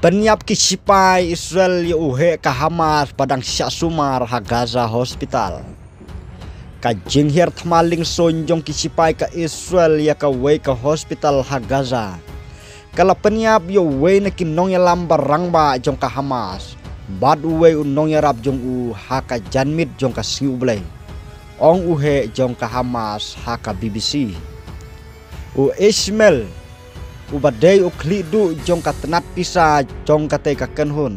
Penyap kisipai Israel ya uhe ka Hamas padang Syak Sumar ha Gaza hospital. Ka jinghir thmaling sonjong kisipai ka Israel ya ka wei ka hospital ha Gaza. Kala penyap yo wei na kinong ya lambar rangba jong ka Hamas. Bad uwe unong ya rap jong u ha ka janmit jong ka siublay. Ong uhe jong ka Hamas ha ka BBC. U Ismail ubadai uklidu jong ka tenat pisa jong ka te ka kenhun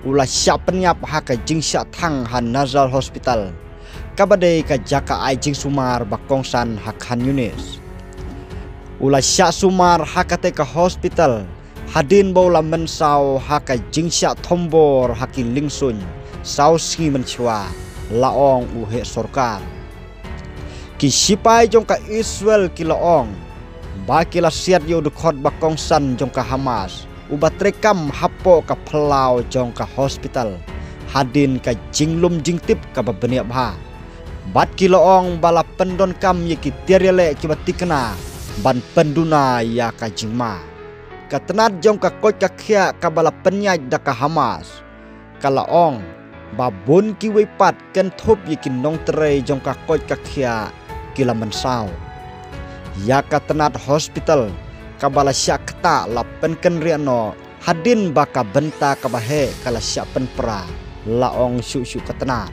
ula syak penyap ha ka jing syak thang ha Nazar hospital kabadai ka jaka ai jing Sumar bakongsan ha Khan Yunis ula syak Sumar ha ka te ka hospital hadin bola mensau ha ka jing syak thombor ha ki lingsun sau ski menchwa laong uhe sorkar ki sipai jong ka Israel ki laong Bakila siat yo dekhot bakongsan jong ka Hamas ubat rekam hapo ka pelau jong ka hospital hadin ka jinglum jingtip ka babeniap ha bat kiloong bala pendon kam ye ki tiarele ki batikna ban penduna ya ka jingma ka tenat jong ka koj ka khia ka bala penyaj da ka Hamas kalaong babun ki wepat ken thop ye ki nong tere jong ka koj ka khia kila mensau ya ka tenat hospital kabala syak keta la penken riano hadin baka benta kabahe kala syak penpra laong syuk-syuk ketenat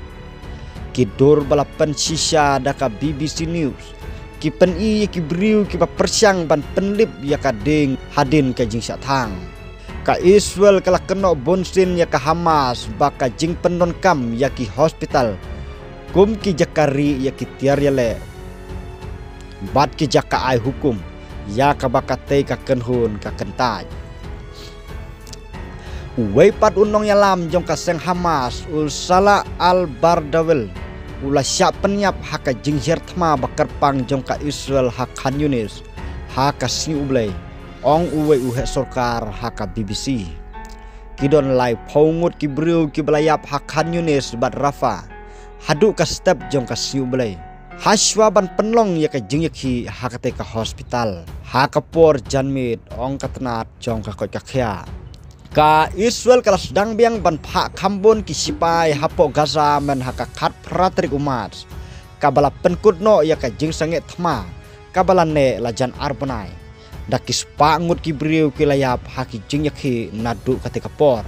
kidur bala pen sisa da ka BBC News ki pen i ki briu ki ba persyang ban penlip ya ka ding hadin ka jing syak thang ka Israel kala keno bonsin ya ka Hamas baka jing pendon kam ya ki hospital kum ki jakari ya ki tiar yale bat ki jaka ai hukum ya ka bakate ka kenhun ka kentaj wei pat unong yalam jong ka seng Hamas ul sala al bardawel ula syak penyap ha ka jinghir thma bakar pang jong ka Israel ha Khan Yunis ha ka siublay ong uwe uhe sorkar ha ka BBC kidon lai phongut ki briu ki belayap ha Khan Yunis bat Rafa hadu ka step jong ka siublay Haswa ban penlong ya ka jingyaki ha ka te ka hospital ha ka por janmit ong ka tenat jong ka koj ka khia ka Israel kala sedang biang ban pha khambon ki sipai hapo Gaza men ha ka khat pratrik umat ka bala penkutno ya ka jing sange thma ka bala ne la jan arbanai da ki spa ngut ki briu ki layap ha ki jingyaki nadu ka te ka por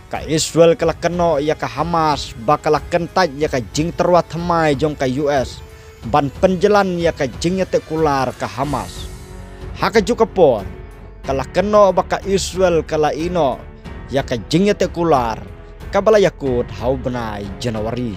ka Israel kala keno ya ka Hamas bakala kentaj ya ka jing terwa thmai jong ka US ban penjelan ya ka jingnya tekular ka Hamas haka juga por kala keno baka Israel kala ino ya ka jingnya tekular kabala yakut hau benai Januari